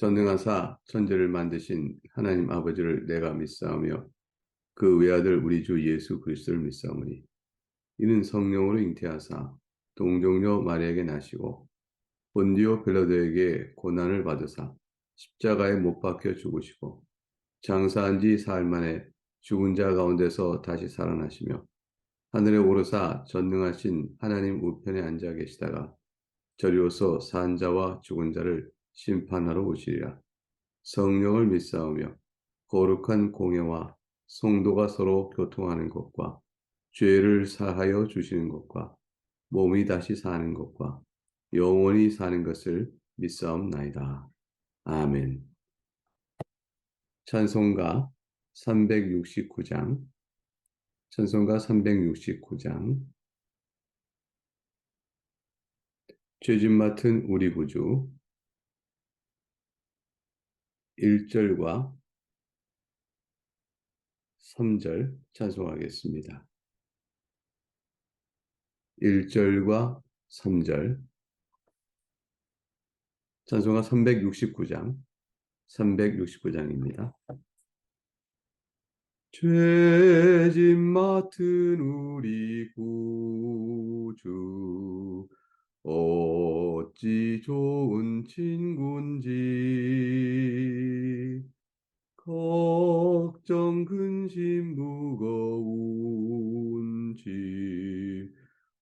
전능하사 천지를 만드신 하나님 아버지를 내가 믿사오며 그 외아들 우리 주 예수 그리스도를 믿사오니 이는 성령으로 잉태하사 동정녀 마리아에게 나시고 본디오 빌라도에게 고난을 받으사 십자가에 못 박혀 죽으시고 장사한 지 사흘 만에 죽은 자 가운데서 다시 살아나시며 하늘에 오르사 전능하신 하나님 우편에 앉아 계시다가 저리로서 산 자와 죽은 자를 심판하러 오시리라. 성령을 믿사오며 거룩한 공예와 성도가 서로 교통하는 것과 죄를 사하여 주시는 것과 몸이 다시 사는 것과 영원히 사는 것을 믿사옵나이다. 아멘. 찬송가 369장, 찬송가 369장, 죄짐 맡은 우리 구주 1절과 3절 찬송하겠습니다. 1절과 3절 찬송가 369장입니다. 죄짐 맡은 우리 구주 어찌 좋은 친군지 걱정 근심 무거운 짐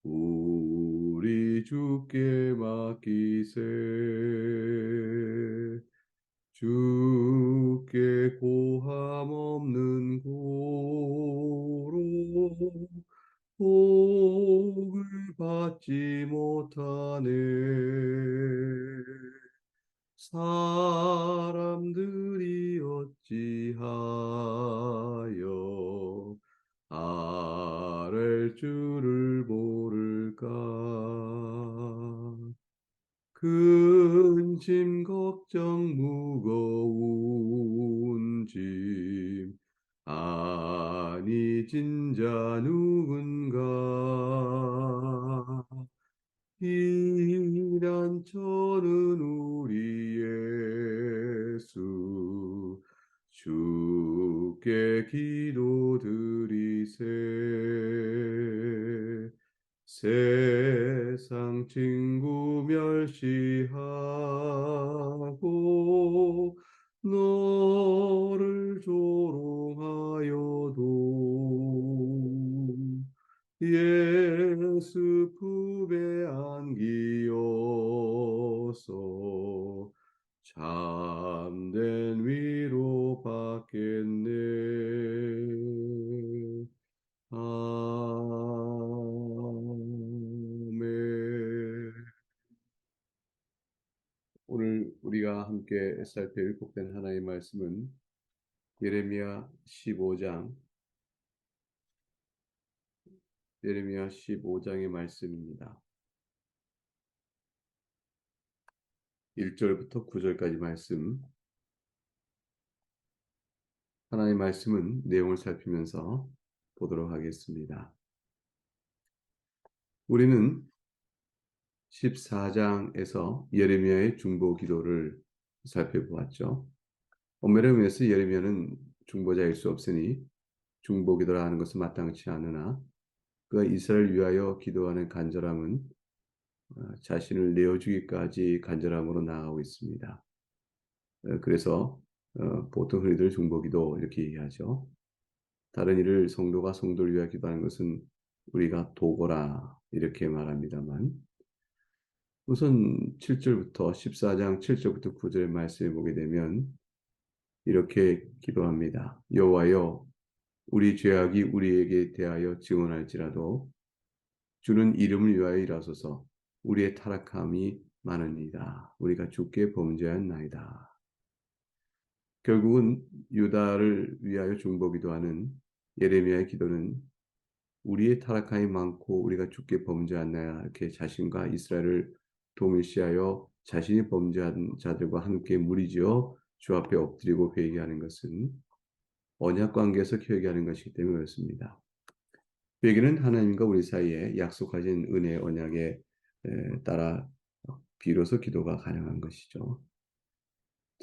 우리 주께 맡기세 주께 고함 없는 고로 복을 받지 못하네 사람들이 어찌하여 아랠 줄을 모를까 근심 걱정 무거운 짐 아니 진자 누군가 피난처는 우리 예수 주께 기도드리세 세상 친구 멸시하고 너를 조롱하여도 예수 품에 안기어서 참된 위로 받겠네. 아멘. 오늘 우리가 함께 살펴볼 복된 하나님의 말씀은 예레미야 15장, 예레미야 15장의 말씀입니다. 1절부터 9절까지 말씀. 하나님의 말씀은 내용을 살피면서 보도록 하겠습니다. 우리는 14장에서 예레미야의 중보 기도를 살펴보았죠. 엄밀히 의미에서 예레미야는 중보자일 수 없으니 중보 기도라 하는 것은 마땅치 않으나 그가 이스라엘을 위하여 기도하는 간절함은 자신을 내어주기까지 간절함으로 나아가고 있습니다. 그래서 보통 흔히들 중보기도 이렇게 얘기하죠. 다른 일을 성도가 성도를 위하여 기도하는 것은 우리가 도거라 이렇게 말합니다만 우선 7절부터 14장 7절부터 9절의 말씀을 보게 되면 이렇게 기도합니다. 여호와여 우리 죄악이 우리에게 대하여 증언할지라도 주는 이름을 위하여 일하소서 우리의 타락함이 많으니이다. 우리가 주께 범죄하였나이다. 결국은 유다를 위하여 중보기도 하는 예레미야의 기도는 우리의 타락함이 많고 우리가 주께 범죄하였나이다. 이렇게 자신과 이스라엘을 동일시하여 자신이 범죄한 자들과 함께 무리지어 주 앞에 엎드리고 회개하는 것은 언약 관계에서 회개하는 것이기 때문에 그렇습니다. 회개는 하나님과 우리 사이에 약속하신 은혜의 언약에 따라 비로소 기도가 가능한 것이죠.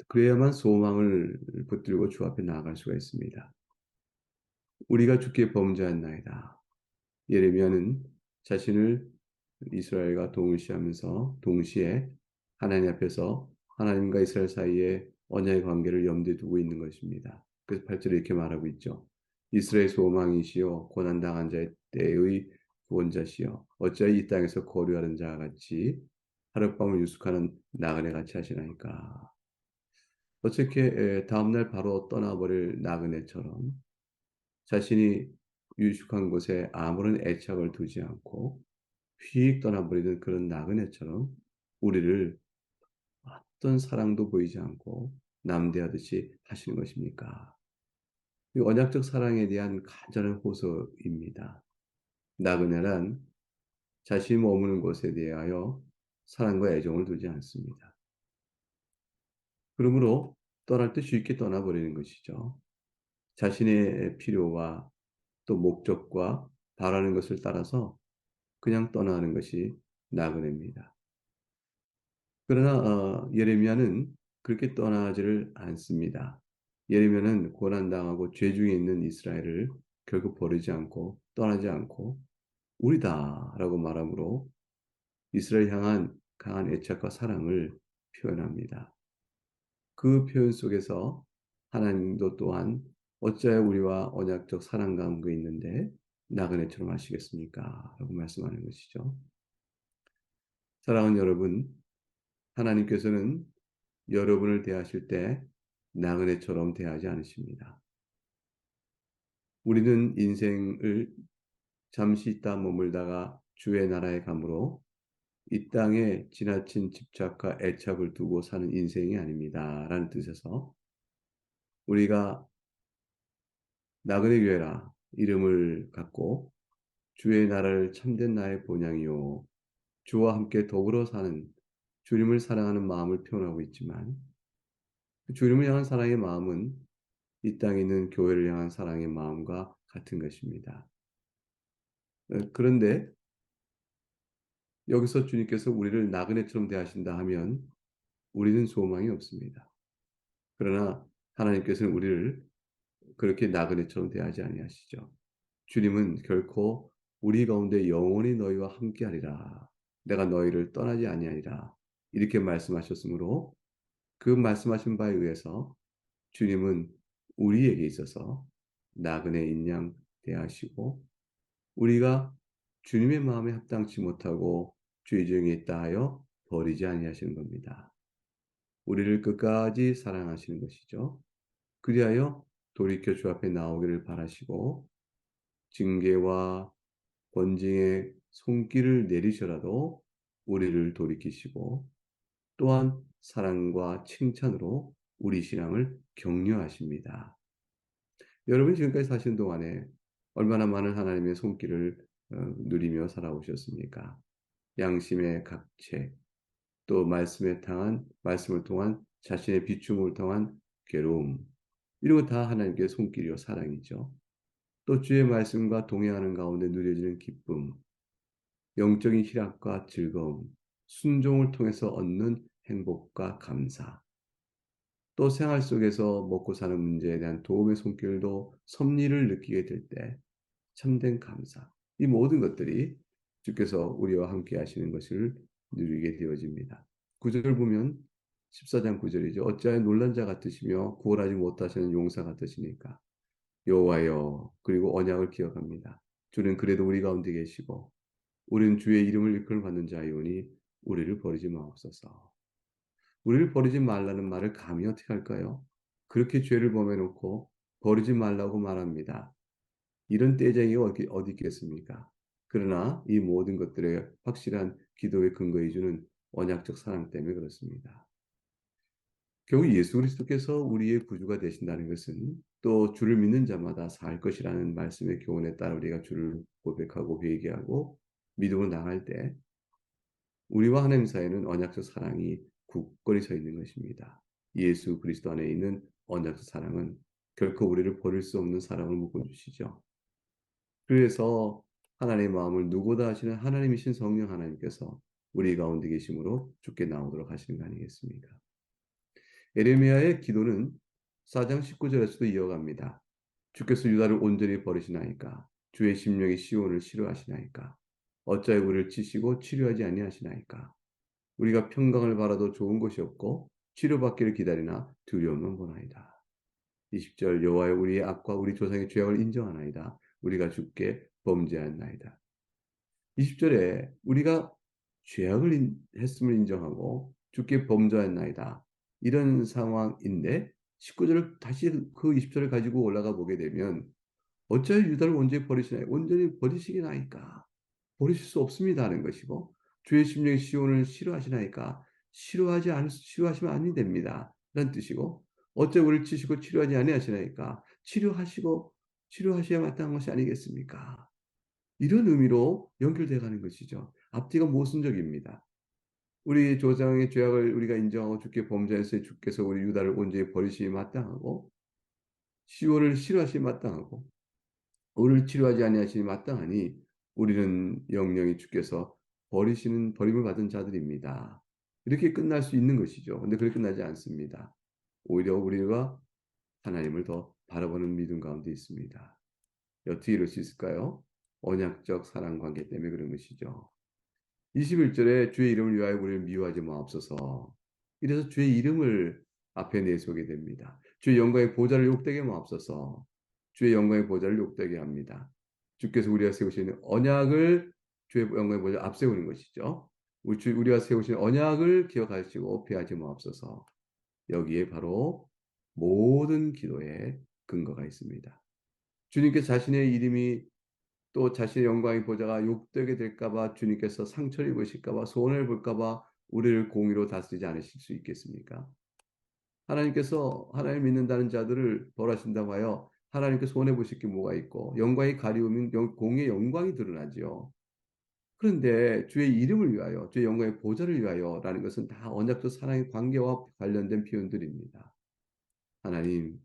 그래야만 소망을 붙들고 주 앞에 나아갈 수가 있습니다. 우리가 주께 범죄했나이다. 예레미야는 자신을 이스라엘과 동일시하면서 동시에 하나님 앞에서 하나님과 이스라엘 사이에 언약의 관계를 염두에 두고 있는 것입니다. 그래서 8절에 이렇게 말하고 있죠. 이스라엘 소망이시여 고난당한 자의 때의 구원자시여 어찌하여 이 땅에서 거류하는 자와 같이 하룻밤을 유숙하는 나그네 같이 하시나이까. 어떻게 다음날 바로 떠나버릴 나그네처럼 자신이 유숙한 곳에 아무런 애착을 두지 않고 휙 떠나버리는 그런 나그네처럼 우리를 어떤 사랑도 보이지 않고 남대하듯이 하시는 것입니까? 이 언약적 사랑에 대한 간절한 호소입니다. 나그네란 자신이 머무는 곳에 대하여 사랑과 애정을 두지 않습니다. 그러므로 떠날 때 쉽게 떠나버리는 것이죠. 자신의 필요와 또 목적과 바라는 것을 따라서 그냥 떠나는 것이 나그네입니다. 그러나 예레미야는 그렇게 떠나지를 않습니다. 예레미야는 고난당하고 죄 중에 있는 이스라엘을 결국 버리지 않고 떠나지 않고 우리다라고 말하므로 이스라엘 향한 강한 애착과 사랑을 표현합니다. 그 표현 속에서 하나님도 또한 어찌하여 우리와 언약적 사랑 가운데 있는데 나그네처럼 하시겠습니까? 라고 말씀하는 것이죠. 사랑하는 여러분, 하나님께서는 여러분을 대하실 때 나그네처럼 대하지 않으십니다. 우리는 인생을 잠시 있다 머물다가 주의 나라에 가므로 이 땅에 지나친 집착과 애착을 두고 사는 인생이 아닙니다. 라는 뜻에서 우리가 나그네 교회라 이름을 갖고 주의 나라를 참된 나의 본향이요 주와 함께 더불어 사는 주님을 사랑하는 마음을 표현하고 있지만 그 주님을 향한 사랑의 마음은 이 땅에 있는 교회를 향한 사랑의 마음과 같은 것입니다. 그런데 여기서 주님께서 우리를 나그네처럼 대하신다 하면 우리는 소망이 없습니다. 그러나 하나님께서는 우리를 그렇게 나그네처럼 대하지 아니하시죠. 주님은 결코 우리 가운데 영원히 너희와 함께하리라. 내가 너희를 떠나지 아니하리라. 이렇게 말씀하셨으므로 그 말씀하신 바에 의해서 주님은 우리에게 있어서 나그네인 양 대하시고 우리가 주님의 마음에 합당치 못하고 죄 중에 있다 하여 버리지 아니하시는 겁니다. 우리를 끝까지 사랑하시는 것이죠. 그리하여 돌이켜 주 앞에 나오기를 바라시고 징계와 권징의 손길을 내리셔라도 우리를 돌이키시고 또한 사랑과 칭찬으로 우리 신앙을 격려하십니다. 여러분이 지금까지 사신 동안에 얼마나 많은 하나님의 손길을 누리며 살아오셨습니까? 양심의 각체, 또 말씀을 통한 자신의 비춤을 통한 괴로움, 이런 거 다 하나님께 손길이요 사랑이죠. 또 주의 말씀과 동행하는 가운데 누려지는 기쁨, 영적인 희락과 즐거움, 순종을 통해서 얻는 행복과 감사, 또 생활 속에서 먹고 사는 문제에 대한 도움의 손길도 섭리를 느끼게 될 때 참된 감사, 이 모든 것들이 주께서 우리와 함께 하시는 것을 누리게 되어집니다. 9절 보면 14장 9절이죠. 어찌하여 놀란 자 같으시며 구원하지 못하시는 용사 같으시니까. 여호와여 그리고 언약을 기억합니다. 주는 그래도 우리 가운데 계시고 우리는 주의 이름을 일컬음 받는 자이오니 우리를 버리지 마옵소서. 우리를 버리지 말라는 말을 감히 어떻게 할까요? 그렇게 죄를 범해놓고 버리지 말라고 말합니다. 이런 떼쟁이가 어디 있겠습니까? 그러나 이 모든 것들의 확실한 기도의 근거해 주는 언약적 사랑 때문에 그렇습니다. 결국 예수 그리스도께서 우리의 구주가 되신다는 것은 또 주를 믿는 자마다 살 것이라는 말씀의 교훈에 따라 우리가 주를 고백하고 회개하고 믿음으로 나갈 때 우리와 하나님 사이에는 언약적 사랑이 굳건히 서 있는 것입니다. 예수 그리스도 안에 있는 언약적 사랑은 결코 우리를 버릴 수 없는 사랑을 묶어주시죠. 그래서 하나님의 마음을 누구보다 아시는 하나님이신 성령 하나님께서 우리 가운데 계심으로 주께 나오도록 하시는 거 아니겠습니까? 에레미야의 기도는 4장 19절에서도 이어갑니다. 주께서 유다를 온전히 버리시나이까 주의 심령이 시온을 싫어하시나이까 어찌하여 우리를 치시고 치료하지 아니하시나이까 우리가 평강을 바라도 좋은 것이 없고 치료받기를 기다리나 두려움만 보나이다. 20절 여호와여 우리의 악과 우리 조상의 죄악을 인정하나이다. 우리가 주께 범죄하나이다. 20절에 우리가 죄악을 했음을 인정하고 주께 범죄하나이다. 이런 상황인데 19절을 다시 그 20절을 가지고 올라가 보게 되면 어찌하여 유다를 온전히 버리시나요? 온전히 버리시기나이까? 버리실 수 없습니다 하는 것이고 주의 심령이 시온을 싫어하시나이까? 싫어하시면 아니 됩니다. 라는 뜻이고 어째 우리를 치시고 치료하지 아니하시나이까? 치료하셔야 마땅한 것이 아니겠습니까? 이런 의미로 연결되어 가는 것이죠. 앞뒤가 모순적입니다. 우리 조상의 죄악을 우리가 인정하고 주께 범죄했을 주께서 우리 유다를 온전히 버리시기 마땅하고 시온을 싫어하시기 마땅하고 우리를 치료하지 아니하시니 마땅하니 우리는 영영이 주께서 버림을 받은 자들입니다. 이렇게 끝날 수 있는 것이죠. 근데 그렇게 끝나지 않습니다. 오히려 우리가 하나님을 더 바라보는 믿음 가운데 있습니다. 어떻게 이럴 수 있을까요? 언약적 사랑 관계 때문에 그런 것이죠. 21절에 주의 이름을 위하여 우리를 미워하지 마옵소서. 이래서 주의 이름을 앞에 내세우게 됩니다. 주의 영광의 보좌를 욕되게 마옵소서. 주의 영광의 보좌를 욕되게 합니다. 주께서 우리가 세우시는 언약을 주의 영광의 보좌 앞세우는 것이죠. 우리가 세우신 언약을 기억하시고 피하지 마옵소서. 여기에 바로 모든 기도의 근거가 있습니다. 주님께서 자신의 이름이 또 자신의 영광의 보좌가 욕되게 될까봐 주님께서 상처를 입으실까봐 손해를 볼까봐 우리를 공의로 다스리지 않으실 수 있겠습니까? 하나님께서 하나님 믿는다는 자들을 벌하신다고 하여 하나님께 손해 보실 게 뭐가 있고 영광이 가리우면 공의 영광이 드러나지요. 그런데 주의 이름을 위하여 주의 영광의 보좌를 위하여라는 것은 다 언약적 사랑의 관계와 관련된 표현들입니다. 하나님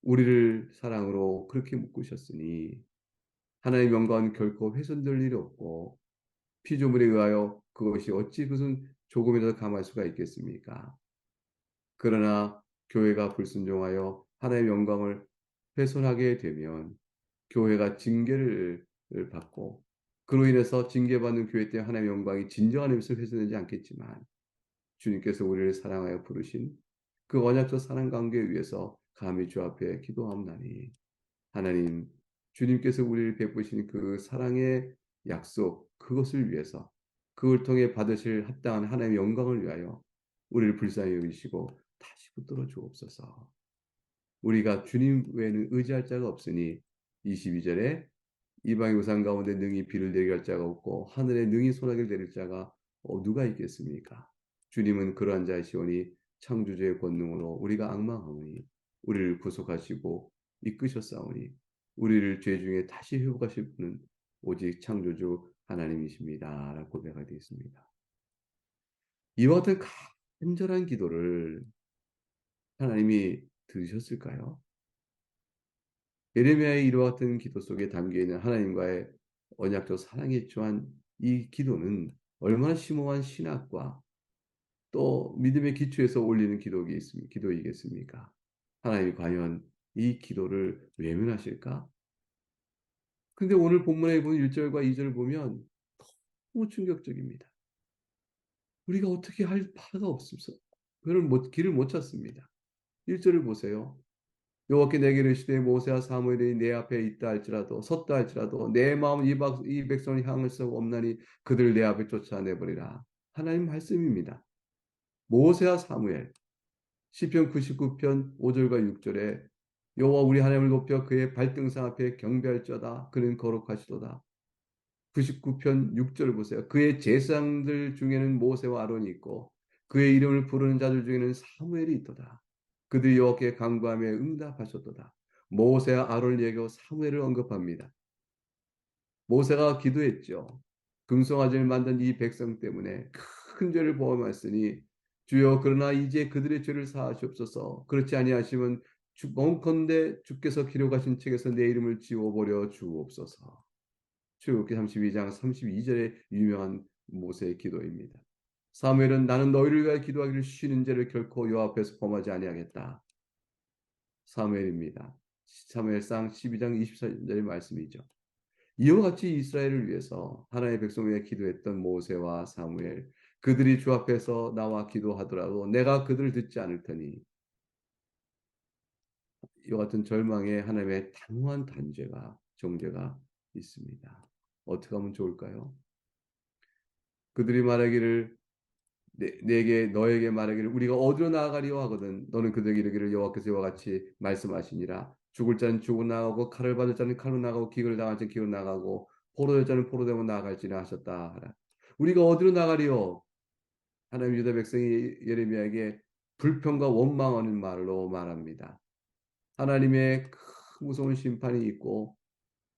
우리를 사랑으로 그렇게 묶으셨으니 하나님의 영광은 결코 훼손될 일이 없고 피조물에 의하여 그것이 어찌 무슨 조금이라도 감할 수가 있겠습니까? 그러나 교회가 불순종하여 하나님의 영광을 훼손하게 되면 교회가 징계를 받고 그로 인해서 징계받는 교회 때 하나님의 영광이 진정한 의미에서 훼손되지 않겠지만 주님께서 우리를 사랑하여 부르신 그 언약적 사랑 관계에 의해서 감히 주 앞에 기도하옵나니 하나님 주님께서 우리를 베푸신 그 사랑의 약속 그것을 위해서 그걸 통해 받으실 합당한 하나님의 영광을 위하여 우리를 불쌍히 여기시고 다시 붙들어 주옵소서. 우리가 주님 외에는 의지할 자가 없으니 22절에 이방의 우상 가운데 능히 비를 내리게 할 자가 없고 하늘에 능히 소나기를 내릴 자가 누가 있겠습니까? 주님은 그러한 자이시오니 창조주의 권능으로 우리가 앙망하오니 우리를 구속하시고 이끄셨사오니 우리를 죄 중에 다시 회복하실 분은 오직 창조주 하나님이십니다. 라고 고백하게 되어 있습니다. 이와 같은 간절한 기도를 하나님이 들으셨을까요? 예레미야의 이와 같은 기도 속에 담겨있는 하나님과의 언약적 사랑에 처한 이 기도는 얼마나 심오한 신학과 또 믿음의 기초에서 올리는 기도이겠습니까? 하나님이 과연 이 기도를 외면하실까? 근데 오늘 본문에 보면 1절과 2절을 보면 너무 충격적입니다. 우리가 어떻게 할 바가 없습니다. 길을 못 찾습니다. 1절을 보세요. 여호와께 내게 이르시되 모세와 사무엘이 내 앞에 있다 할지라도 섰다 할지라도 내 마음 이 백성을 향할 수 없나니 그들을 내 앞에 쫓아내버리라. 하나님 말씀입니다. 모세와 사무엘 시편 99편 5절과 6절에 여호와 우리 하나님을 높여 그의 발등상 앞에 경배할지어다 그는 거룩하시도다. 99편 6절 보세요. 그의 제사장들 중에는 모세와 아론이 있고 그의 이름을 부르는 자들 중에는 사무엘이 있도다. 그들이 여호와께 간구하며 응답하셨도다. 모세와 아론을 얘기하고 사무엘을 언급합니다. 모세가 기도했죠. 금송아지를 만든 이 백성 때문에 큰 죄를 범하였으니 주여 그러나 이제 그들의 죄를 사하시옵소서. 그렇지 아니하시면 원컨대 주께서 기록하신 책에서 내 이름을 지워버려 주옵소서. 출애굽기 32장 32절의 유명한 모세의 기도입니다. 사무엘은 나는 너희를 위하여 기도하기를 쉬는 죄를 결코 여호와 앞에서 범하지 아니하겠다. 사무엘입니다. 사무엘상 12장 24절의 말씀이죠. 이와 같이 이스라엘을 위해서 하나님의 백성을 위해 기도했던 모세와 사무엘, 그들이 주 앞에서 나와 기도하더라도 내가 그들을 듣지 않을 테니, 이와 같은 절망에 하나님의 단호한 단죄가 정죄가 있습니다. 어떻게 하면 좋을까요? 그들이 말하기를 내게 너에게 말하기를 우리가 어디로 나아가리요 하거든 너는 그들에게 이르기를 여호와께서 이와 같이 말씀하시니라. 죽을 자는 죽고 나가고 칼을 받을 자는 칼로 나가고 기근을 당할 자는 기근으로 나가고 포로될 자는 포로되고 나아갈지라 하셨다 하라. 우리가 어디로 나가리요? 하나님 유다 백성이 예레미야에게 불평과 원망하는 말로 말합니다. 하나님의 큰 무서운 심판이 있고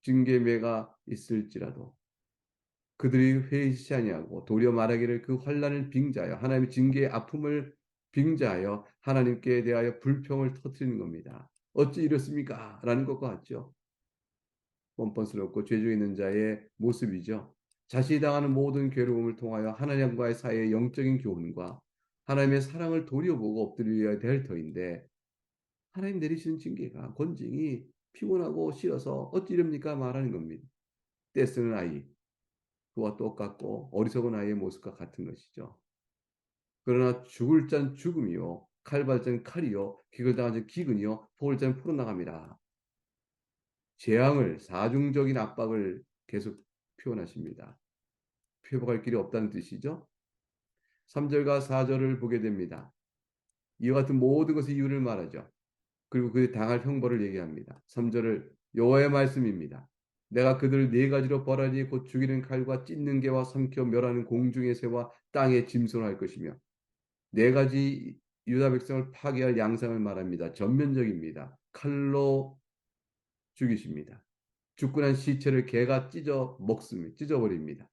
징계매가 있을지라도 그들이 회의치 아니하고 도리어 말하기를 그 환난을 빙자하여 하나님의 징계의 아픔을 빙자하여 하나님께 대하여 불평을 터뜨리는 겁니다. 어찌 이렇습니까? 라는 것과 같죠. 뻔뻔스럽고 죄 중에 있는 자의 모습이죠. 자신이 당하는 모든 괴로움을 통하여 하나님과의 사이의 영적인 교훈과 하나님의 사랑을 도려보고 엎드려야 될 터인데 하나님 내리시는 징계가 권징이 피곤하고 싫어서 어찌 이럽니까? 말하는 겁니다. 떼쓰는 아이, 그와 똑같고 어리석은 아이의 모습과 같은 것이죠. 그러나 죽을 잔 죽음이요 칼 받을 잔 칼이요 기근을 당할 잔 기근이요 포를 잔 포로 나갑니다. 재앙을 사중적인 압박을 계속 표현하십니다. 회복할 길이 없다는 뜻이죠. 3절과 4절을 보게 됩니다. 이와 같은 모든 것의 이유를 말하죠. 그리고 그 당할 형벌을 얘기합니다. 3절을 여호와의 말씀입니다. 내가 그들을 네 가지로 벌하니 곧 죽이는 칼과 찢는 개와 삼켜 멸하는 공중의 새와 땅의 짐승을 할 것이며 네 가지 유다 백성을 파괴할 양상을 말합니다. 전면적입니다. 칼로 죽이십니다. 죽고 난 시체를 개가 찢어 먹습니다. 찢어버립니다.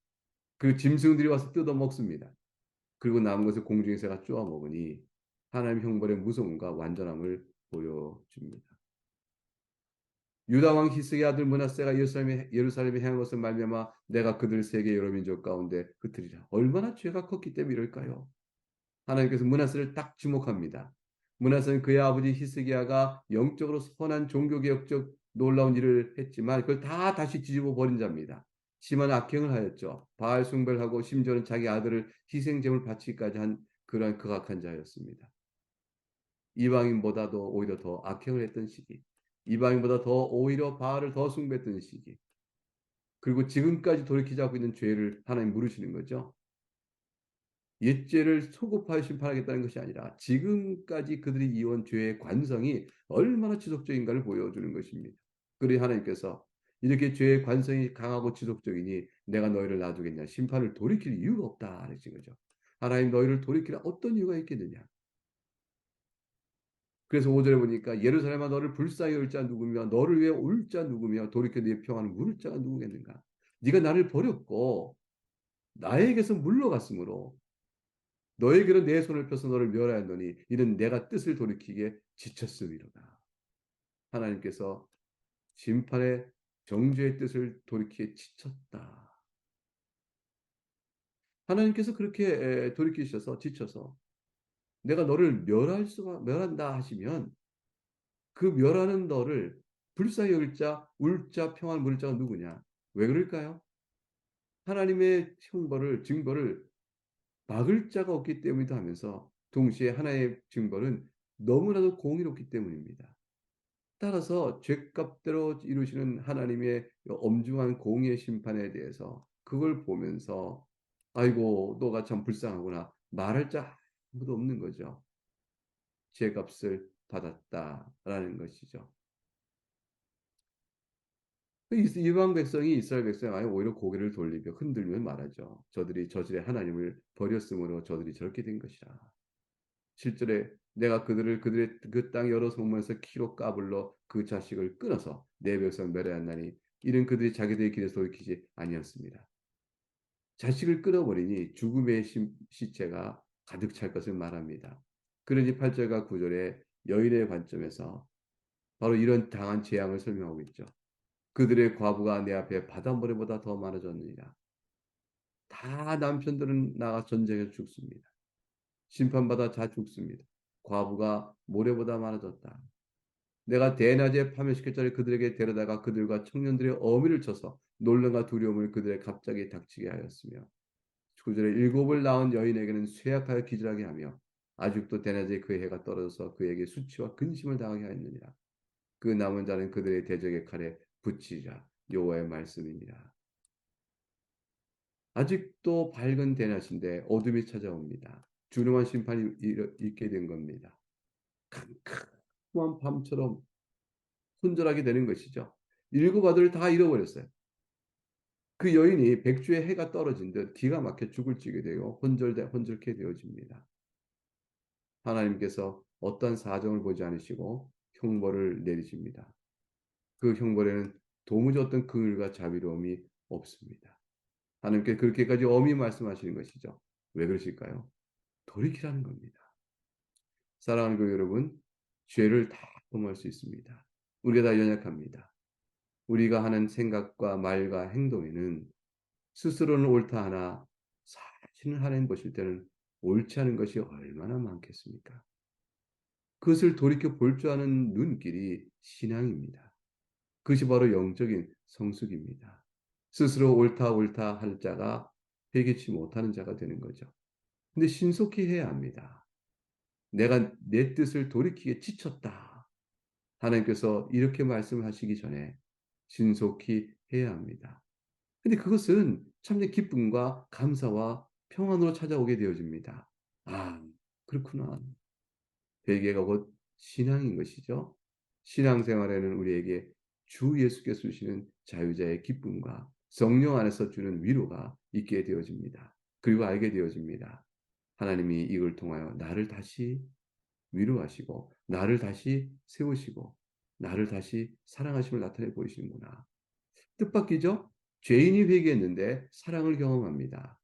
그 짐승들이 와서 뜯어 먹습니다. 그리고 남은 것을 공중의 새가 쪼아 먹으니 하나님 형벌의 무서움과 완전함을 보여줍니다. 유다 왕 히스기 아들 므낫세가 예루살렘에 행한 것을 말미암아 내가 그들 세계 여러 민족 가운데 흩으리라. 얼마나 죄가 컸기 때문에 이럴까요? 하나님께서 므낫세를 딱 지목합니다. 므낫세는 그의 아버지 히스기야가 영적으로 선한 종교개혁적 놀라운 일을 했지만 그걸 다 다시 뒤집어 버린 자입니다. 심한 악행을 하였죠. 바알 숭배를 하고 심지어는 자기 아들을 희생제물 바치기까지 한 그러한 극악한 자였습니다. 이방인보다도 오히려 더 악행을 했던 시기. 이방인보다 더 오히려 바알을 더 숭배했던 시기. 그리고 지금까지 돌이키지 않고 있는 죄를 하나님 물으시는 거죠. 옛죄를 소급하여 심판하겠다는 것이 아니라 지금까지 그들이 이어온 죄의 관성이 얼마나 지속적인가를 보여주는 것입니다. 그리고 하나님께서 이렇게 죄의 관성이 강하고 지속적이니 내가 너희를 놔두겠냐. 심판을 돌이킬 이유가 없다 하신 거죠. 하나님 너희를 돌이킬 어떤 이유가 있겠느냐. 그래서 5절에 보니까 예루살렘아 너를 불쌍히 여길 자 누구며 너를 위해 울 자 누구며 돌이켜 네 평안을 물을 자가 누구겠는가. 네가 나를 버렸고 나에게서 물러갔으므로 너에게로 내 손을 펴서 너를 멸하였노니 이는 내가 뜻을 돌이키게 지쳤음이로다. 하나님께서 심판의 정죄의 뜻을 돌이키게 지쳤다. 하나님께서 그렇게 돌이키셔서 지쳐서 내가 너를 멸한다 하시면 그 멸하는 너를 불쌍히 여길 자, 울 자, 평안 물을 자가 누구냐? 왜 그럴까요? 하나님의 형벌을, 증거를 막을 자가 없기 때문이다 하면서 동시에 하나의 증거는 너무나도 공의롭기 때문입니다. 따라서 죄값대로 이루시는 하나님의 엄중한 공의의 심판에 대해서 그걸 보면서 아이고 너가 참 불쌍하구나 말할 자 아무도 없는 거죠. 죄값을 받았다라는 것이죠. 이방 백성이 이스라엘 백성이 아예 오히려 고개를 돌리며 흔들며 말하죠. 저들이 저질의 하나님을 버렸으므로 저들이 저렇게 된 것이라. 7절에 내가 그들의 그 땅 여러 성문에서 키로 까불러 그 자식을 끊어서 내 백성 멸하였나니 이는 그들이 자기들의 길에서 돌이키지 아니었습니다. 자식을 끊어버리니 죽음의 시체가 가득 찰 것을 말합니다. 그러니 8절과 9절에 여인의 관점에서 바로 이런 당한 재앙을 설명하고 있죠. 그들의 과부가 내 앞에 바닷모래보다 더 많아졌느니라. 다 남편들은 나가 전쟁에 죽습니다. 심판받아 다 죽습니다. 과부가 모래보다 많아졌다. 내가 대낮에 파멸시킬 그들에게 데려다가 그들과 청년들의 어미를 쳐서 놀람과 두려움을 그들의 갑자기 닥치게 하였으며 9절에 일곱을 낳은 여인에게는 쇠약하여 기절하게 하며 아직도 대낮에 그의 해가 떨어져서 그에게 수치와 근심을 당하게 하였느니라. 그 남은 자는 그들의 대적의 칼에 붙이리라. 여호와의 말씀입니다. 아직도 밝은 대낮인데 어둠이 찾아옵니다. 준엄한 심판이 있게 된 겁니다. 캄캄한 밤처럼 혼절하게 되는 것이죠. 일곱 아들을 다 잃어버렸어요. 그 여인이 백주의 해가 떨어진 듯 기가 막혀 죽을 지게 되어 혼절케 되어집니다. 하나님께서 어떠한 사정을 보지 않으시고 형벌을 내리십니다. 그 형벌에는 도무지 어떤 긍휼과 자비로움이 없습니다. 하나님께 그렇게까지 엄히 말씀하시는 것이죠. 왜 그러실까요? 돌이키라는 겁니다. 사랑하는 교회 여러분, 죄를 다 범할 수 있습니다. 우리가 다 연약합니다. 우리가 하는 생각과 말과 행동에는 스스로는 옳다 하나 사실은 하나님 보실 때는 옳지 않은 것이 얼마나 많겠습니까? 그것을 돌이켜 볼 줄 아는 눈길이 신앙입니다. 그것이 바로 영적인 성숙입니다. 스스로 옳다 옳다 할 자가 회개치 못하는 자가 되는 거죠. 근데 신속히 해야 합니다. 내가 내 뜻을 돌이키기에 지쳤다. 하나님께서 이렇게 말씀하시기 전에 신속히 해야 합니다. 근데 그것은 참된 기쁨과 감사와 평안으로 찾아오게 되어집니다. 아, 그렇구나. 회개가 곧 신앙인 것이죠. 신앙생활에는 우리에게 주 예수께서 주시는 자유자의 기쁨과 성령 안에서 주는 위로가 있게 되어집니다. 그리고 알게 되어집니다. 하나님이 이걸 통하여 나를 다시 위로하시고 나를 다시 세우시고 나를 다시 사랑하심을 나타내 보이시는구나. 뜻밖이죠? 죄인이 회개했는데 사랑을 경험합니다.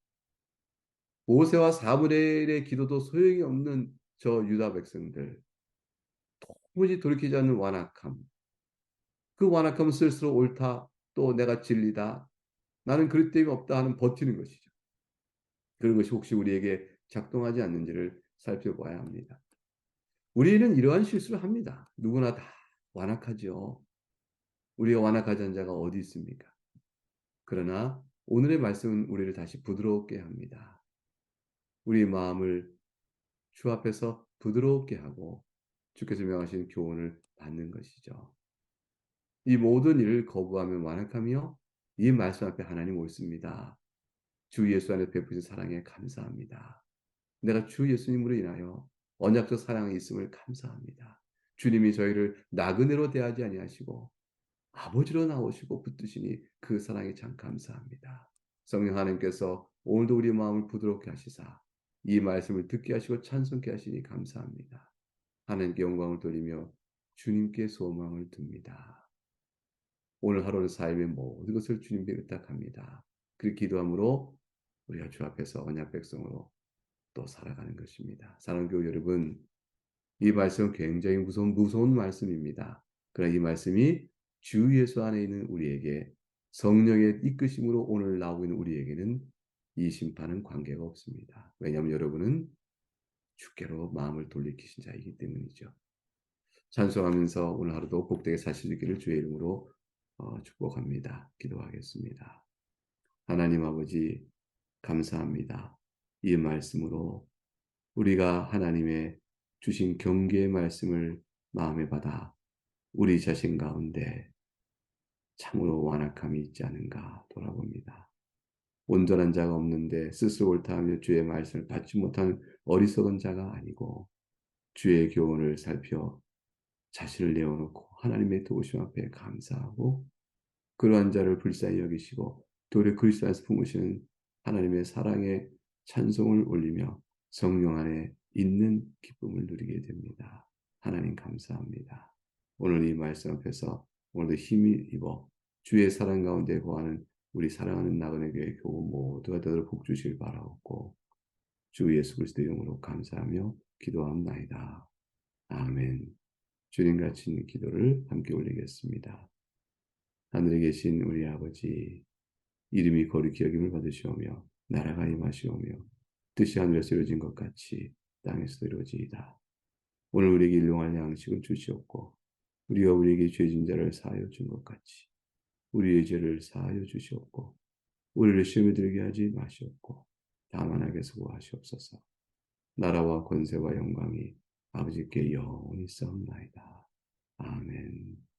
모세와 사무엘의 기도도 소용이 없는 저 유다 백성들, 도무지 돌이키지 않는 완악함. 그 완악함은 쓸수록 옳다, 또 내가 진리다, 나는 그릇 됨이 없다 하는 버티는 것이죠. 그런 것이 혹시 우리에게 작동하지 않는지를 살펴봐야 합니다. 우리는 이러한 실수를 합니다. 누구나 다 완악하죠. 우리가 완악하지 않은 자가 어디 있습니까? 그러나 오늘의 말씀은 우리를 다시 부드럽게 합니다. 우리 마음을 주 앞에서 부드럽게 하고 주께서 명하신 교훈을 받는 것이죠. 이 모든 일을 거부하면 완악하며 이 말씀 앞에 하나님 옳습니다. 주 예수 안에 베푸신 사랑에 감사합니다. 내가 주 예수님으로 인하여 언약적 사랑이 있음을 감사합니다. 주님이 저희를 나그네로 대하지 아니하시고 아버지로 나오시고 붙드시니 그 사랑에 참 감사합니다. 성령 하나님께서 오늘도 우리 마음을 부드럽게 하시사 이 말씀을 듣게 하시고 찬송케 하시니 감사합니다. 하나님께 영광을 돌리며 주님께 소망을 둡니다. 오늘 하루의 삶의 모든 것을 주님께 의탁합니다. 그 기도함으로 우리가 주 앞에서 언약 백성으로 또 살아가는 것입니다. 사랑하는 교회 여러분, 이 말씀은 굉장히 무서운 말씀입니다. 그러나 이 말씀이 주 예수 안에 있는 우리에게 성령의 이끄심으로 오늘 나오고 있는 우리에게는 이 심판은 관계가 없습니다. 왜냐하면 여러분은 주께로 마음을 돌리키신 자이기 때문이죠. 찬송하면서 오늘 하루도 복되게 사시기를 주의 이름으로 축복합니다. 기도하겠습니다. 하나님 아버지 감사합니다. 이 말씀으로 우리가 하나님의 주신 경계의 말씀을 마음에 받아 우리 자신 가운데 참으로 완악함이 있지 않은가 돌아봅니다. 온전한 자가 없는데 스스로 옳다하며 주의 말씀을 받지 못하는 어리석은 자가 아니고 주의 교훈을 살펴 자신을 내어놓고 하나님의 도우심 앞에 감사하고 그러한 자를 불쌍히 여기시고 도리어 그리스도 안에서 품으시는 하나님의 사랑의 찬송을 올리며 성령 안에 있는 기쁨을 누리게 됩니다. 하나님 감사합니다. 오늘 이 말씀 앞에서 오늘도 힘이 입어 주의 사랑 가운데 거하는 우리 사랑하는 나그네 교회 교우 모두가 되도록 복 주시길 바라옵고 주 예수 그리스도 이름으로 감사하며 기도합나이다. 아멘. 주님 같이 있는 기도를 함께 올리겠습니다. 하늘에 계신 우리 아버지, 이름이 거룩히 여김을 받으시오며 나라가 임하시오며 뜻이 하늘에서 이루어진 것 같이 땅에서도 이루어지이다. 오늘 우리에게 일용할 양식을 주시옵고 우리가 우리에게 죄진 자를 사하여 준 것 같이 우리의 죄를 사하여 주시옵고 우리를 시험에 들게 하지 마시옵고 다만 악에서 구하시옵소서. 나라와 권세와 영광이 아버지께 영원히 싸움나이다. 아멘.